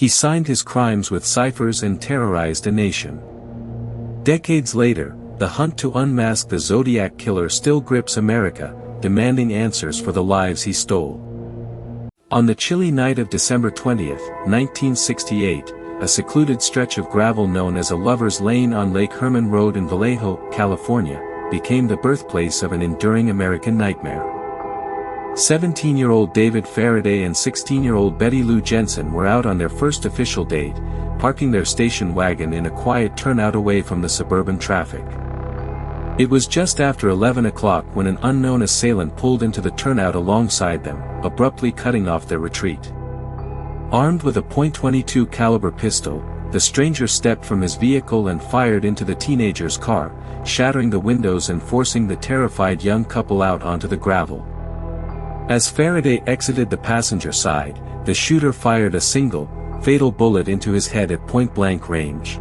He signed his crimes with ciphers and terrorized a nation. Decades later, the hunt to unmask the Zodiac Killer still grips America, demanding answers for the lives he stole. On the chilly night of December 20, 1968, a secluded stretch of gravel known as a Lover's Lane on Lake Herman Road in Vallejo, California, became the birthplace of an enduring American nightmare. 17-year-old David Faraday and 16-year-old Betty Lou Jensen were out on their first official date, parking their station wagon in a quiet turnout away from the suburban traffic. It was just after 11 o'clock when an unknown assailant pulled into the turnout alongside them, abruptly cutting off their retreat. Armed with a .22 caliber pistol, the stranger stepped from his vehicle and fired into the teenager's car, shattering the windows and forcing the terrified young couple out onto the gravel. As Faraday exited the passenger side, the shooter fired a single, fatal bullet into his head at point-blank range.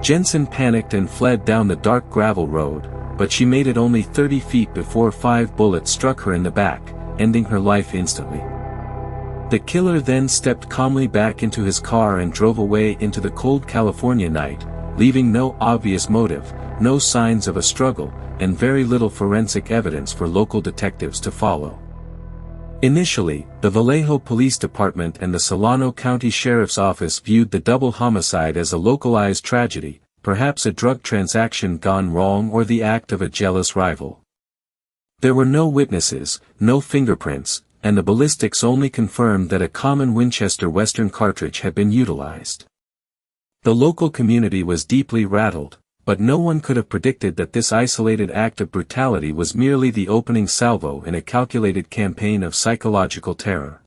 Jensen panicked and fled down the dark gravel road, but she made it only 30 feet before 5 bullets struck her in the back, ending her life instantly. The killer then stepped calmly back into his car and drove away into the cold California night, leaving no obvious motive, no signs of a struggle, and very little forensic evidence for local detectives to follow. Initially, the Vallejo Police Department and the Solano County Sheriff's Office viewed the double homicide as a localized tragedy, perhaps a drug transaction gone wrong or the act of a jealous rival. There were no witnesses, no fingerprints, and the ballistics only confirmed that a common Winchester Western cartridge had been utilized. The local community was deeply rattled, but no one could have predicted that this isolated act of brutality was merely the opening salvo in a calculated campaign of psychological terror.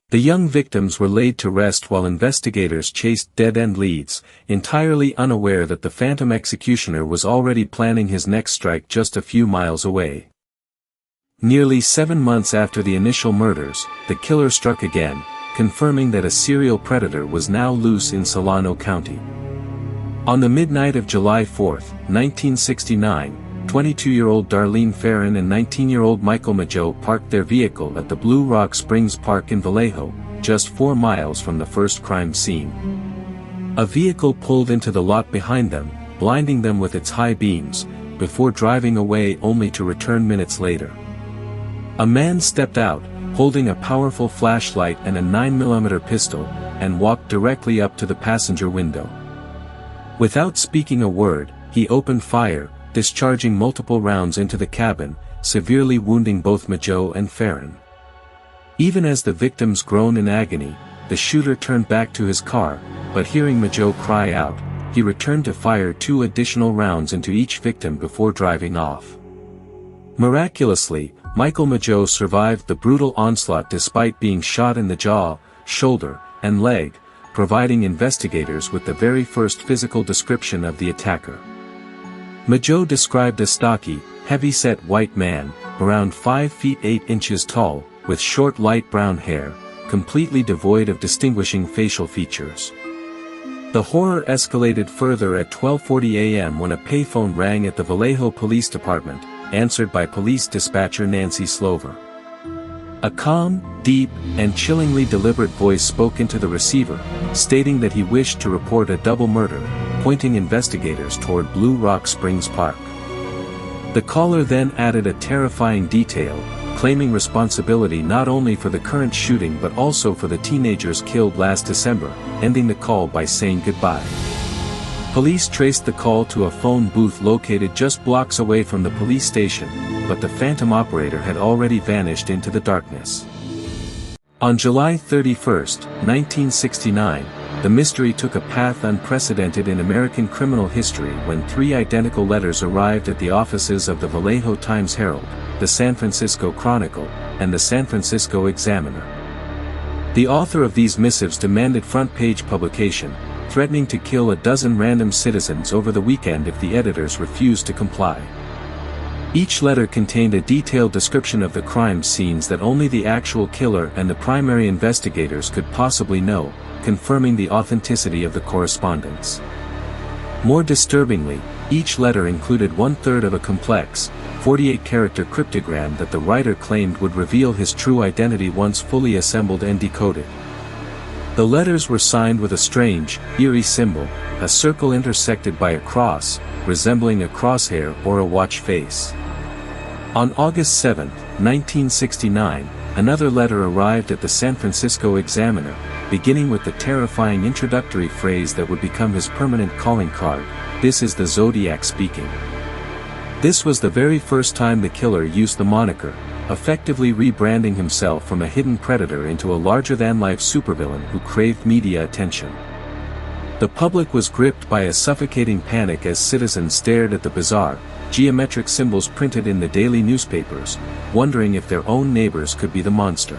The young victims were laid to rest while investigators chased dead-end leads, entirely unaware that the phantom executioner was already planning his next strike just a few miles away. Nearly 7 months after the initial murders, the killer struck again, confirming that a serial predator was now loose in Solano County. On the midnight of July 4, 1969, 22-year-old Darlene Farron and 19-year-old Michael Mageau parked their vehicle at the Blue Rock Springs Park in Vallejo, just 4 miles from the first crime scene. A vehicle pulled into the lot behind them, blinding them with its high beams, before driving away only to return minutes later. A man stepped out, holding a powerful flashlight and a 9mm pistol, and walked directly up to the passenger window. Without speaking a word, he opened fire, discharging multiple rounds into the cabin, severely wounding both Mageau and Farron. Even as the victims groaned in agony, the shooter turned back to his car, but hearing Mageau cry out, he returned to fire 2 additional rounds into each victim before driving off. Miraculously, Michael Mageau survived the brutal onslaught despite being shot in the jaw, shoulder, and leg, providing investigators with the very first physical description of the attacker. Mageau described a stocky, heavy-set white man, around 5 feet 8 inches tall, with short light brown hair, completely devoid of distinguishing facial features. The horror escalated further at 12:40 a.m. when a payphone rang at the Vallejo Police Department, answered by police dispatcher Nancy Slover. A calm, deep, and chillingly deliberate voice spoke into the receiver, stating that he wished to report a double murder, pointing investigators toward Blue Rock Springs Park. The caller then added a terrifying detail, claiming responsibility not only for the current shooting but also for the teenagers killed last December, ending the call by saying goodbye. Police traced the call to a phone booth located just blocks away from the police station, but the phantom operator had already vanished into the darkness. On July 31, 1969, the mystery took a path unprecedented in American criminal history when 3 identical letters arrived at the offices of the Vallejo Times-Herald, the San Francisco Chronicle, and the San Francisco Examiner. The author of these missives demanded front-page publication, threatening to kill a dozen random citizens over the weekend if the editors refused to comply. Each letter contained a detailed description of the crime scenes that only the actual killer and the primary investigators could possibly know, confirming the authenticity of the correspondence. More disturbingly, each letter included 1/3 of a complex, 48-character cryptogram that the writer claimed would reveal his true identity once fully assembled and decoded. The letters were signed with a strange, eerie symbol, a circle intersected by a cross, resembling a crosshair or a watch face. On August 7, 1969, another letter arrived at the San Francisco Examiner, beginning with the terrifying introductory phrase that would become his permanent calling card, "This is the Zodiac speaking." This was the very first time the killer used the moniker, effectively rebranding himself from a hidden predator into a larger-than-life supervillain who craved media attention. The public was gripped by a suffocating panic as citizens stared at the bizarre, geometric symbols printed in the daily newspapers, wondering if their own neighbors could be the monster.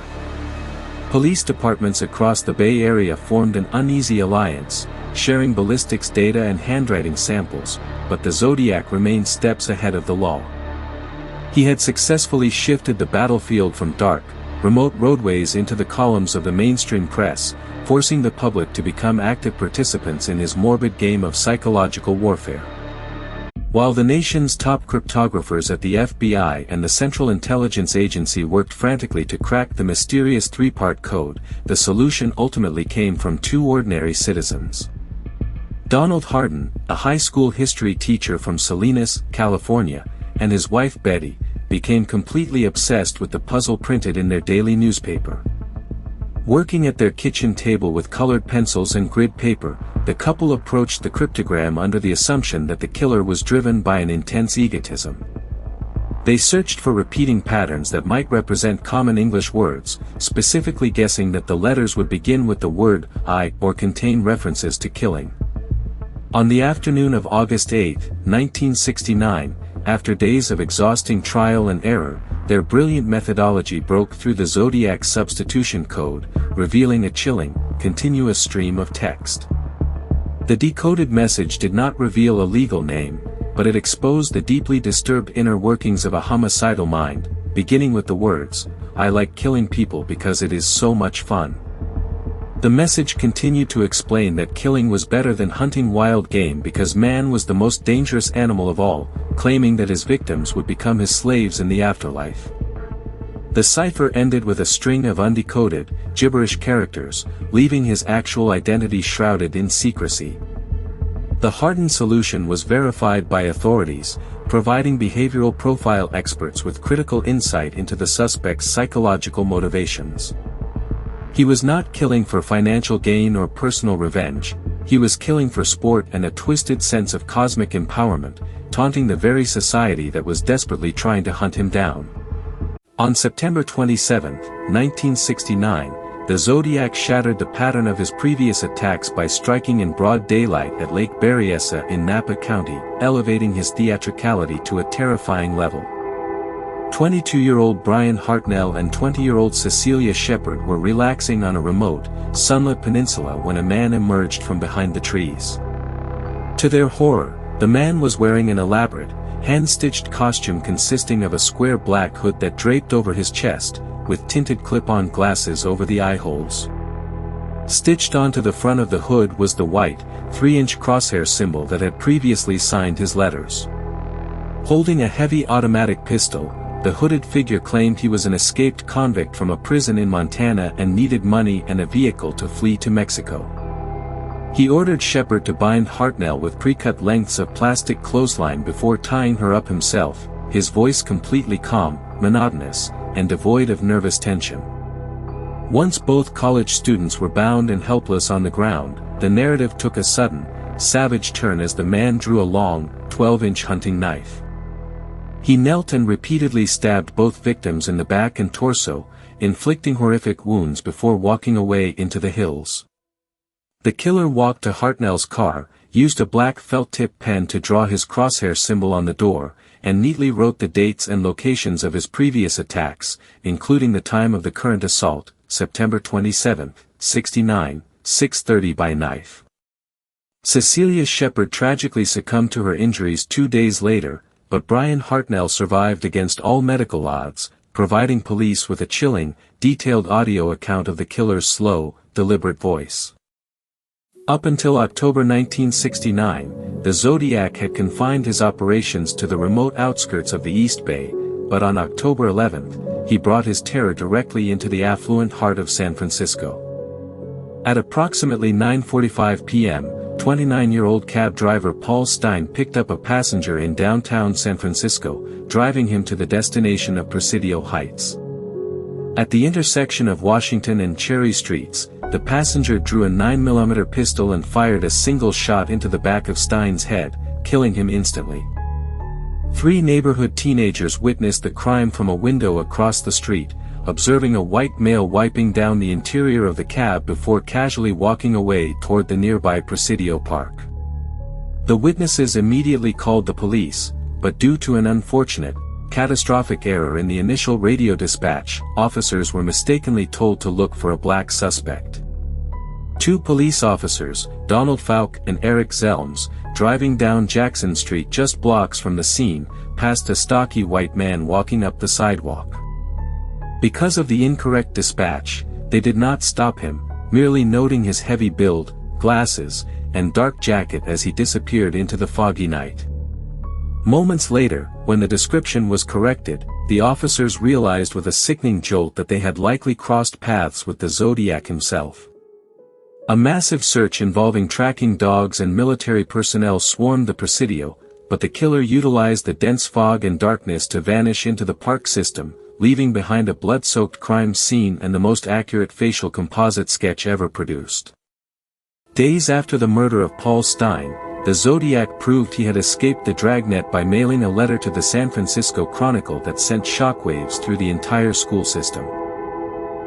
Police departments across the Bay Area formed an uneasy alliance, sharing ballistics data and handwriting samples, but the Zodiac remained steps ahead of the law. He had successfully shifted the battlefield from dark, remote roadways into the columns of the mainstream press, forcing the public to become active participants in his morbid game of psychological warfare. While the nation's top cryptographers at the FBI and the Central Intelligence Agency worked frantically to crack the mysterious three-part code, the solution ultimately came from two ordinary citizens. Donald Hardin, a high school history teacher from Salinas, California, and his wife Betty, became completely obsessed with the puzzle printed in their daily newspaper. Working at their kitchen table with colored pencils and grid paper, the couple approached the cryptogram under the assumption that the killer was driven by an intense egotism. They searched for repeating patterns that might represent common English words, specifically guessing that the letters would begin with the word "I" or contain references to killing. On the afternoon of August 8, 1969, after days of exhausting trial and error, their brilliant methodology broke through the Zodiac substitution code, revealing a chilling, continuous stream of text. The decoded message did not reveal a legal name, but it exposed the deeply disturbed inner workings of a homicidal mind, beginning with the words, "I like killing people because it is so much fun." The message continued to explain that killing was better than hunting wild game because man was the most dangerous animal of all, claiming that his victims would become his slaves in the afterlife. The cipher ended with a string of undecoded, gibberish characters, leaving his actual identity shrouded in secrecy. The Hardin solution was verified by authorities, providing behavioral profile experts with critical insight into the suspect's psychological motivations. He was not killing for financial gain or personal revenge, he was killing for sport and a twisted sense of cosmic empowerment, taunting the very society that was desperately trying to hunt him down. On September 27, 1969, the Zodiac shattered the pattern of his previous attacks by striking in broad daylight at Lake Berryessa in Napa County, elevating his theatricality to a terrifying level. 22-year-old Brian Hartnell and 20-year-old Cecilia Shepard were relaxing on a remote, sunlit peninsula when a man emerged from behind the trees. To their horror, the man was wearing an elaborate, hand-stitched costume consisting of a square black hood that draped over his chest, with tinted clip-on glasses over the eye holes. Stitched onto the front of the hood was the white, 3-inch crosshair symbol that had previously signed his letters. Holding a heavy automatic pistol, the hooded figure claimed he was an escaped convict from a prison in Montana and needed money and a vehicle to flee to Mexico. He ordered Shepard to bind Hartnell with pre-cut lengths of plastic clothesline before tying her up himself, his voice completely calm, monotonous, and devoid of nervous tension. Once both college students were bound and helpless on the ground, the narrative took a sudden, savage turn as the man drew a long, 12-inch hunting knife. He knelt and repeatedly stabbed both victims in the back and torso, inflicting horrific wounds before walking away into the hills. The killer walked to Hartnell's car, used a black felt-tip pen to draw his crosshair symbol on the door, and neatly wrote the dates and locations of his previous attacks, including the time of the current assault, September 27, 69, 6:30 by knife. Cecilia Shepard tragically succumbed to her injuries 2 days later, but Brian Hartnell survived against all medical odds, providing police with a chilling, detailed audio account of the killer's slow, deliberate voice. Up until October 1969, the Zodiac had confined his operations to the remote outskirts of the East Bay, but on October 11, he brought his terror directly into the affluent heart of San Francisco. At approximately 9:45 p.m., 29-year-old cab driver Paul Stine picked up a passenger in downtown San Francisco, driving him to the destination of Presidio Heights. At the intersection of Washington and Cherry Streets, the passenger drew a 9mm pistol and fired a single shot into the back of Stine's head, killing him instantly. 3 neighborhood teenagers witnessed the crime from a window across the street, observing a white male wiping down the interior of the cab before casually walking away toward the nearby Presidio Park. The witnesses immediately called the police, but due to an unfortunate, catastrophic error in the initial radio dispatch, officers were mistakenly told to look for a black suspect. 2 police officers, Donald Falk and Eric Zelms, driving down Jackson Street just blocks from the scene, passed a stocky white man walking up the sidewalk. Because of the incorrect dispatch, they did not stop him, merely noting his heavy build, glasses, and dark jacket as he disappeared into the foggy night. Moments later, when the description was corrected, the officers realized with a sickening jolt that they had likely crossed paths with the Zodiac himself. A massive search involving tracking dogs and military personnel swarmed the Presidio, but the killer utilized the dense fog and darkness to vanish into the park system, leaving behind a blood-soaked crime scene and the most accurate facial composite sketch ever produced. Days after the murder of Paul Stine, the Zodiac proved he had escaped the dragnet by mailing a letter to the San Francisco Chronicle that sent shockwaves through the entire school system.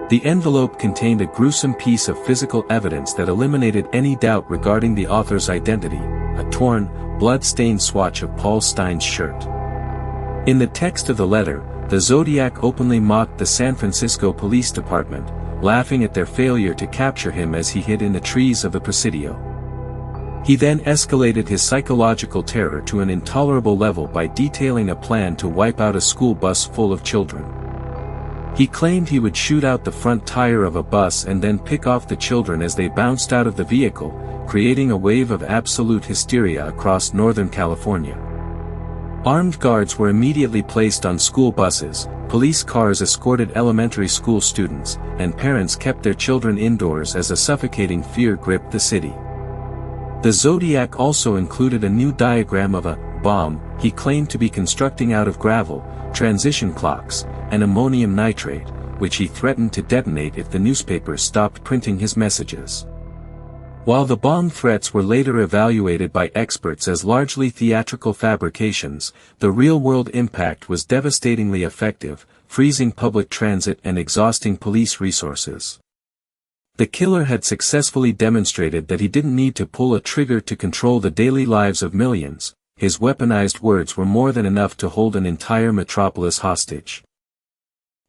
The envelope contained a gruesome piece of physical evidence that eliminated any doubt regarding the author's identity, a torn, blood-stained swatch of Paul Stine's shirt. In the text of the letter, the Zodiac openly mocked the San Francisco Police Department, laughing at their failure to capture him as he hid in the trees of the Presidio. He then escalated his psychological terror to an intolerable level by detailing a plan to wipe out a school bus full of children. He claimed he would shoot out the front tire of a bus and then pick off the children as they bounced out of the vehicle, creating a wave of absolute hysteria across Northern California. Armed guards were immediately placed on school buses, police cars escorted elementary school students, and parents kept their children indoors as a suffocating fear gripped the city. The Zodiac also included a new diagram of a bomb he claimed to be constructing out of gravel, transition clocks, and ammonium nitrate, which he threatened to detonate if the newspapers stopped printing his messages. While the bomb threats were later evaluated by experts as largely theatrical fabrications, the real-world impact was devastatingly effective, freezing public transit and exhausting police resources. The killer had successfully demonstrated that he didn't need to pull a trigger to control the daily lives of millions. His weaponized words were more than enough to hold an entire metropolis hostage.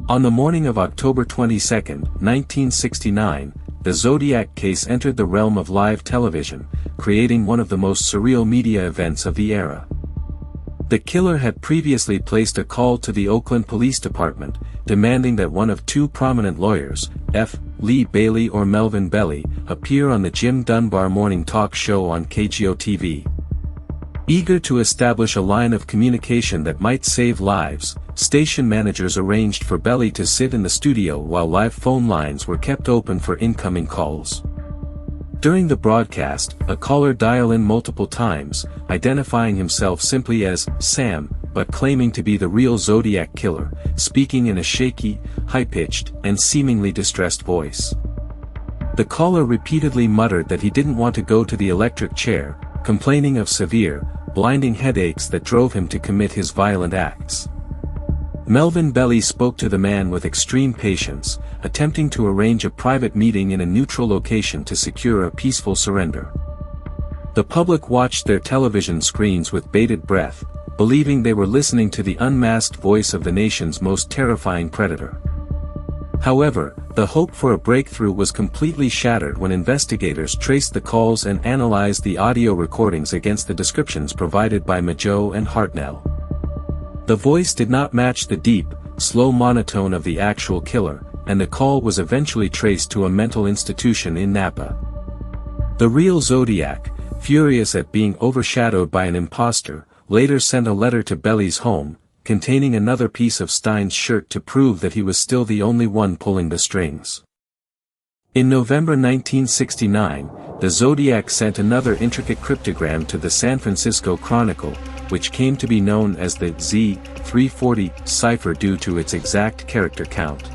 On the morning of October 22, 1969, the Zodiac case entered the realm of live television, creating one of the most surreal media events of the era. The killer had previously placed a call to the Oakland Police Department, demanding that one of 2 prominent lawyers, F. Lee Bailey or Melvin Belly, appear on the Jim Dunbar morning talk show on KGO-TV. Eager to establish a line of communication that might save lives, station managers arranged for Belly to sit in the studio while live phone lines were kept open for incoming calls. During the broadcast, a caller dialed in multiple times, identifying himself simply as Sam, but claiming to be the real Zodiac Killer, speaking in a shaky, high-pitched, and seemingly distressed voice. The caller repeatedly muttered that he didn't want to go to the electric chair, complaining of severe, blinding headaches that drove him to commit his violent acts. Melvin Belly spoke to the man with extreme patience, attempting to arrange a private meeting in a neutral location to secure a peaceful surrender. The public watched their television screens with bated breath, believing they were listening to the unmasked voice of the nation's most terrifying predator. However, the hope for a breakthrough was completely shattered when investigators traced the calls and analyzed the audio recordings against the descriptions provided by Majo and Hartnell. The voice did not match the deep, slow monotone of the actual killer, and the call was eventually traced to a mental institution in Napa. The real Zodiac, furious at being overshadowed by an imposter, later sent a letter to Belly's home, containing another piece of Stine's shirt to prove that he was still the only one pulling the strings. In November 1969, the Zodiac sent another intricate cryptogram to the San Francisco Chronicle, which came to be known as the Z-340 cipher due to its exact character count.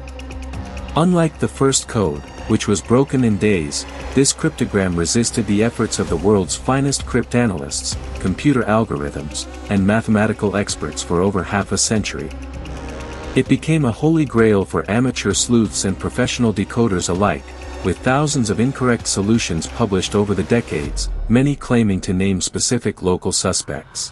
Unlike the first code, which was broken in days, this cryptogram resisted the efforts of the world's finest cryptanalysts, computer algorithms, and mathematical experts for over half a century. It became a holy grail for amateur sleuths and professional decoders alike, with thousands of incorrect solutions published over the decades, many claiming to name specific local suspects.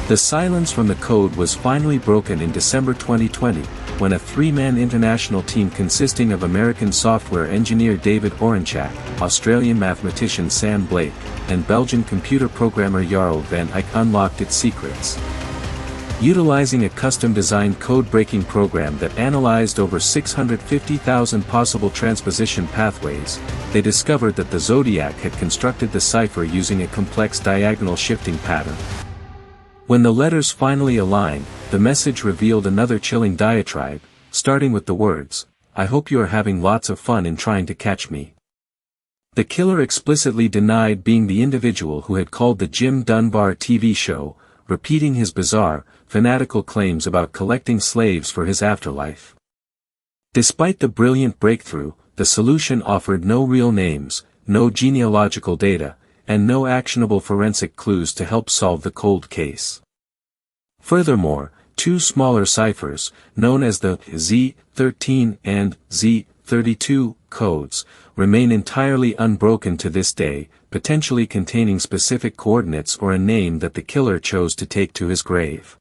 The silence from the code was finally broken in December 2020, when a three-man international team consisting of American software engineer David Oranchak, Australian mathematician Sam Blake, and Belgian computer programmer Jarl van Eyck unlocked its secrets. Utilizing a custom-designed code-breaking program that analyzed over 650,000 possible transposition pathways, they discovered that the Zodiac had constructed the cipher using a complex diagonal shifting pattern. When the letters finally aligned, the message revealed another chilling diatribe, starting with the words, "I hope you are having lots of fun in trying to catch me." The killer explicitly denied being the individual who had called the Jim Dunbar TV show, repeating his bizarre, fanatical claims about collecting slaves for his afterlife. Despite the brilliant breakthrough, the solution offered no real names, no genealogical data, and no actionable forensic clues to help solve the cold case. Furthermore, two smaller ciphers, known as the Z13 and Z32 codes, remain entirely unbroken to this day, potentially containing specific coordinates or a name that the killer chose to take to his grave.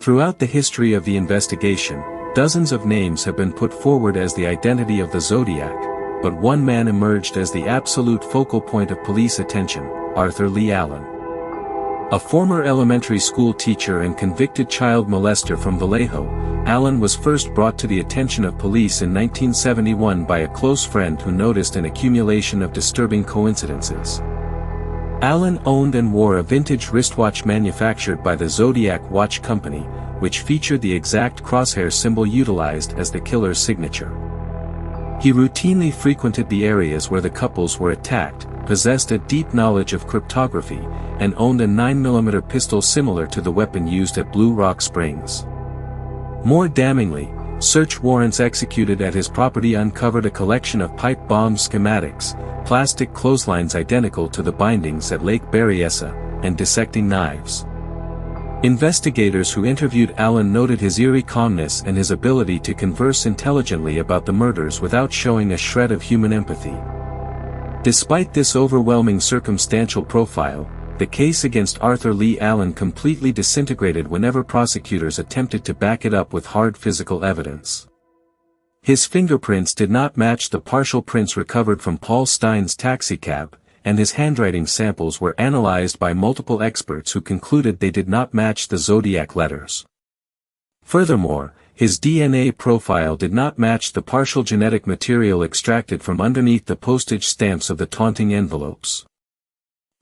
Throughout the history of the investigation, dozens of names have been put forward as the identity of the Zodiac, but one man emerged as the absolute focal point of police attention, Arthur Lee Allen. A former elementary school teacher and convicted child molester from Vallejo, Allen was first brought to the attention of police in 1971 by a close friend who noticed an accumulation of disturbing coincidences. Allen owned and wore a vintage wristwatch manufactured by the Zodiac Watch Company, which featured the exact crosshair symbol utilized as the killer's signature. He routinely frequented the areas where the couples were attacked, possessed a deep knowledge of cryptography, and owned a 9mm pistol similar to the weapon used at Blue Rock Springs. More damningly, search warrants executed at his property uncovered a collection of pipe bomb schematics, plastic clotheslines identical to the bindings at Lake Berryessa, and dissecting knives. Investigators who interviewed Allen noted his eerie calmness and his ability to converse intelligently about the murders without showing a shred of human empathy. Despite this overwhelming circumstantial profile, the case against Arthur Lee Allen completely disintegrated whenever prosecutors attempted to back it up with hard physical evidence. His fingerprints did not match the partial prints recovered from Paul Stein's taxicab, and his handwriting samples were analyzed by multiple experts who concluded they did not match the Zodiac letters. Furthermore, his DNA profile did not match the partial genetic material extracted from underneath the postage stamps of the taunting envelopes.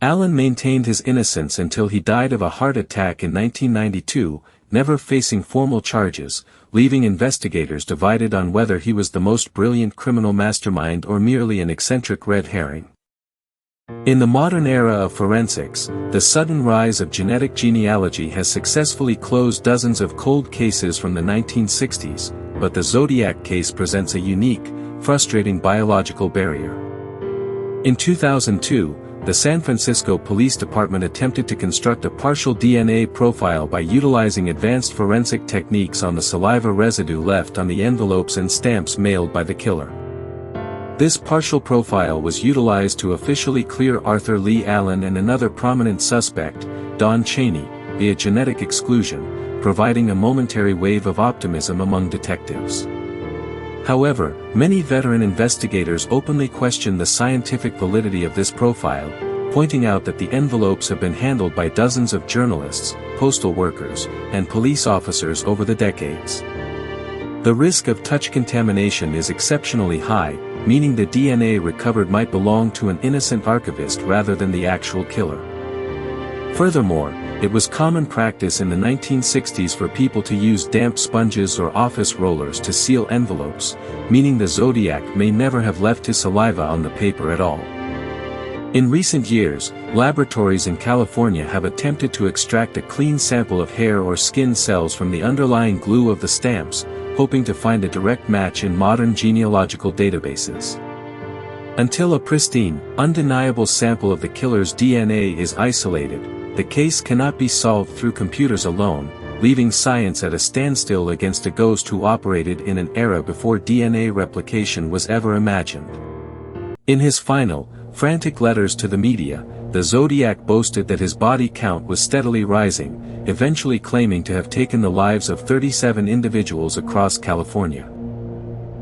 Allen maintained his innocence until he died of a heart attack in 1992, never facing formal charges, leaving investigators divided on whether he was the most brilliant criminal mastermind or merely an eccentric red herring. In the modern era of forensics, the sudden rise of genetic genealogy has successfully closed dozens of cold cases from the 1960s, but the Zodiac case presents a unique, frustrating biological barrier. In 2002, the San Francisco Police Department attempted to construct a partial DNA profile by utilizing advanced forensic techniques on the saliva residue left on the envelopes and stamps mailed by the killer. This partial profile was utilized to officially clear Arthur Lee Allen and another prominent suspect, Don Chaney, via genetic exclusion, providing a momentary wave of optimism among detectives. However, many veteran investigators openly question the scientific validity of this profile, pointing out that the envelopes have been handled by dozens of journalists, postal workers, and police officers over the decades. The risk of touch contamination is exceptionally high, meaning the DNA recovered might belong to an innocent archivist rather than the actual killer. Furthermore, it was common practice in the 1960s for people to use damp sponges or office rollers to seal envelopes, meaning the Zodiac may never have left his saliva on the paper at all. In recent years, laboratories in California have attempted to extract a clean sample of hair or skin cells from the underlying glue of the stamps, hoping to find a direct match in modern genealogical databases. Until a pristine, undeniable sample of the killer's DNA is isolated, the case cannot be solved through computers alone, leaving science at a standstill against a ghost who operated in an era before DNA replication was ever imagined. In his final, frantic letters to the media, the Zodiac boasted that his body count was steadily rising, eventually claiming to have taken the lives of 37 individuals across California.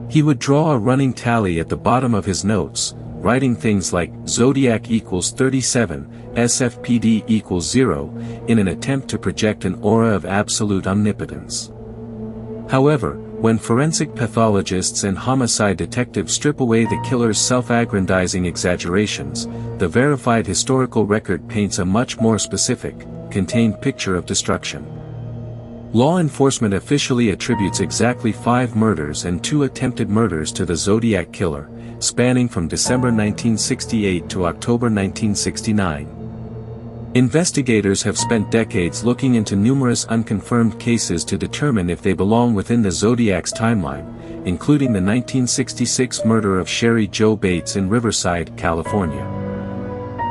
He would draw a running tally at the bottom of his notes, writing things like Zodiac equals 37, SFPD equals 0, in an attempt to project an aura of absolute omnipotence. However, when forensic pathologists and homicide detectives strip away the killer's self-aggrandizing exaggerations, the verified historical record paints a much more specific, contained picture of destruction. Law enforcement officially attributes exactly 5 murders and 2 attempted murders to the Zodiac Killer, spanning from December 1968 to October 1969. Investigators have spent decades looking into numerous unconfirmed cases to determine if they belong within the Zodiac's timeline, including the 1966 murder of Sherry Jo Bates in Riverside, California.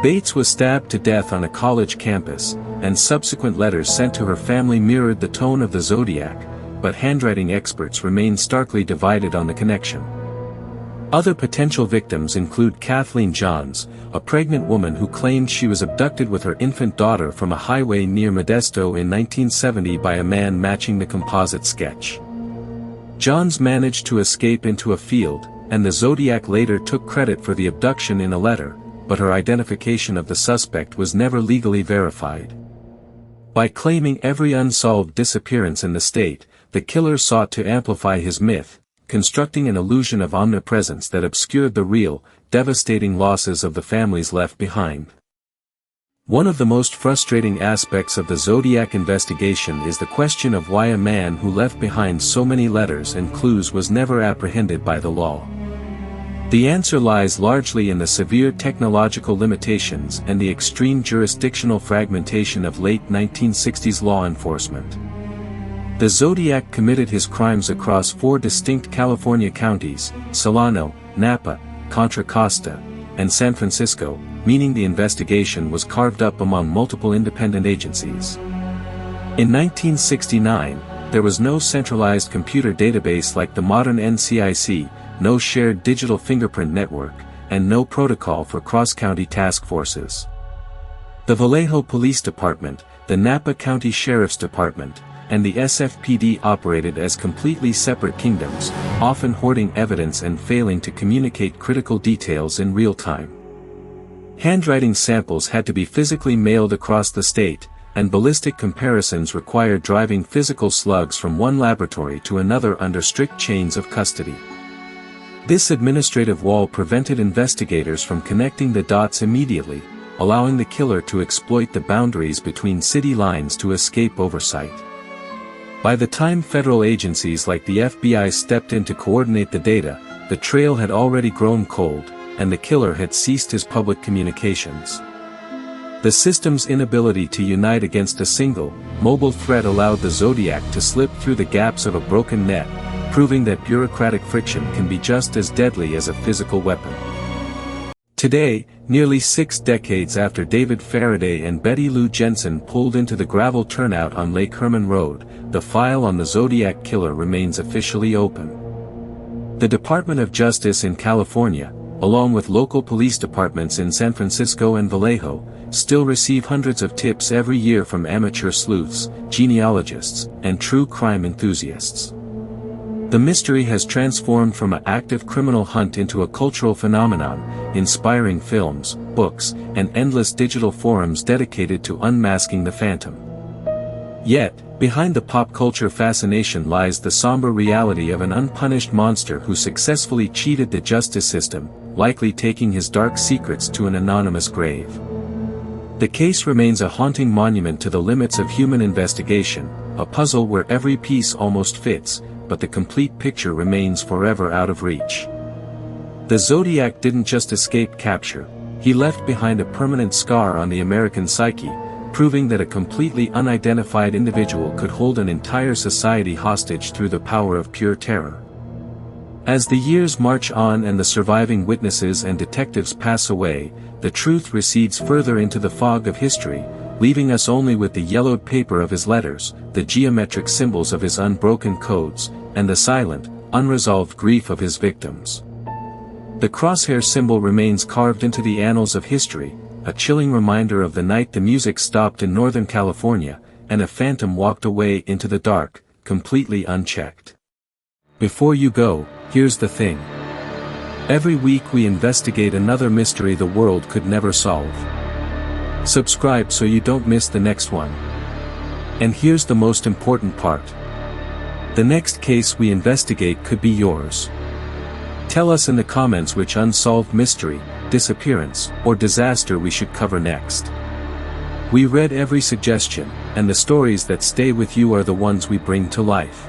Bates was stabbed to death on a college campus, and subsequent letters sent to her family mirrored the tone of the Zodiac, but handwriting experts remain starkly divided on the connection. Other potential victims include Kathleen Johns, a pregnant woman who claimed she was abducted with her infant daughter from a highway near Modesto in 1970 by a man matching the composite sketch. Johns managed to escape into a field, and the Zodiac later took credit for the abduction in a letter, but her identification of the suspect was never legally verified. By claiming every unsolved disappearance in the state, the killer sought to amplify his myth, constructing an illusion of omnipresence that obscured the real, devastating losses of the families left behind. One of the most frustrating aspects of the Zodiac investigation is the question of why a man who left behind so many letters and clues was never apprehended by the law. The answer lies largely in the severe technological limitations and the extreme jurisdictional fragmentation of late 1960s law enforcement. The Zodiac committed his crimes across 4 distinct California counties, Solano, Napa, Contra Costa, and San Francisco, meaning the investigation was carved up among multiple independent agencies. In 1969, there was no centralized computer database like the modern NCIC, no shared digital fingerprint network, and no protocol for cross-county task forces. The Vallejo Police Department, the Napa County Sheriff's Department, and the SFPD operated as completely separate kingdoms, often hoarding evidence and failing to communicate critical details in real time. Handwriting samples had to be physically mailed across the state, and ballistic comparisons required driving physical slugs from one laboratory to another under strict chains of custody. This administrative wall prevented investigators from connecting the dots immediately, allowing the killer to exploit the boundaries between city lines to escape oversight. By the time federal agencies like the FBI stepped in to coordinate the data, the trail had already grown cold, and the killer had ceased his public communications. The system's inability to unite against a single, mobile threat allowed the Zodiac to slip through the gaps of a broken net, proving that bureaucratic friction can be just as deadly as a physical weapon. Today, nearly 6 decades after David Faraday and Betty Lou Jensen pulled into the gravel turnout on Lake Herman Road, the file on the Zodiac Killer remains officially open. The Department of Justice in California, along with local police departments in San Francisco and Vallejo, still receive hundreds of tips every year from amateur sleuths, genealogists, and true crime enthusiasts. The mystery has transformed from an active criminal hunt into a cultural phenomenon, inspiring films, books, and endless digital forums dedicated to unmasking the phantom. Yet, behind the pop culture fascination lies the somber reality of an unpunished monster who successfully cheated the justice system, likely taking his dark secrets to an anonymous grave. The case remains a haunting monument to the limits of human investigation, a puzzle where every piece almost fits, but the complete picture remains forever out of reach. The Zodiac didn't just escape capture, he left behind a permanent scar on the American psyche, proving that a completely unidentified individual could hold an entire society hostage through the power of pure terror. As the years march on and the surviving witnesses and detectives pass away, the truth recedes further into the fog of history, leaving us only with the yellowed paper of his letters, the geometric symbols of his unbroken codes, and the silent, unresolved grief of his victims. The crosshair symbol remains carved into the annals of history, a chilling reminder of the night the music stopped in Northern California, and a phantom walked away into the dark, completely unchecked. Before you go, here's the thing. Every week we investigate another mystery the world could never solve. Subscribe so you don't miss the next one. And here's the most important part. The next case we investigate could be yours. Tell us in the comments which unsolved mystery, disappearance, or disaster we should cover next. We read every suggestion, and the stories that stay with you are the ones we bring to life.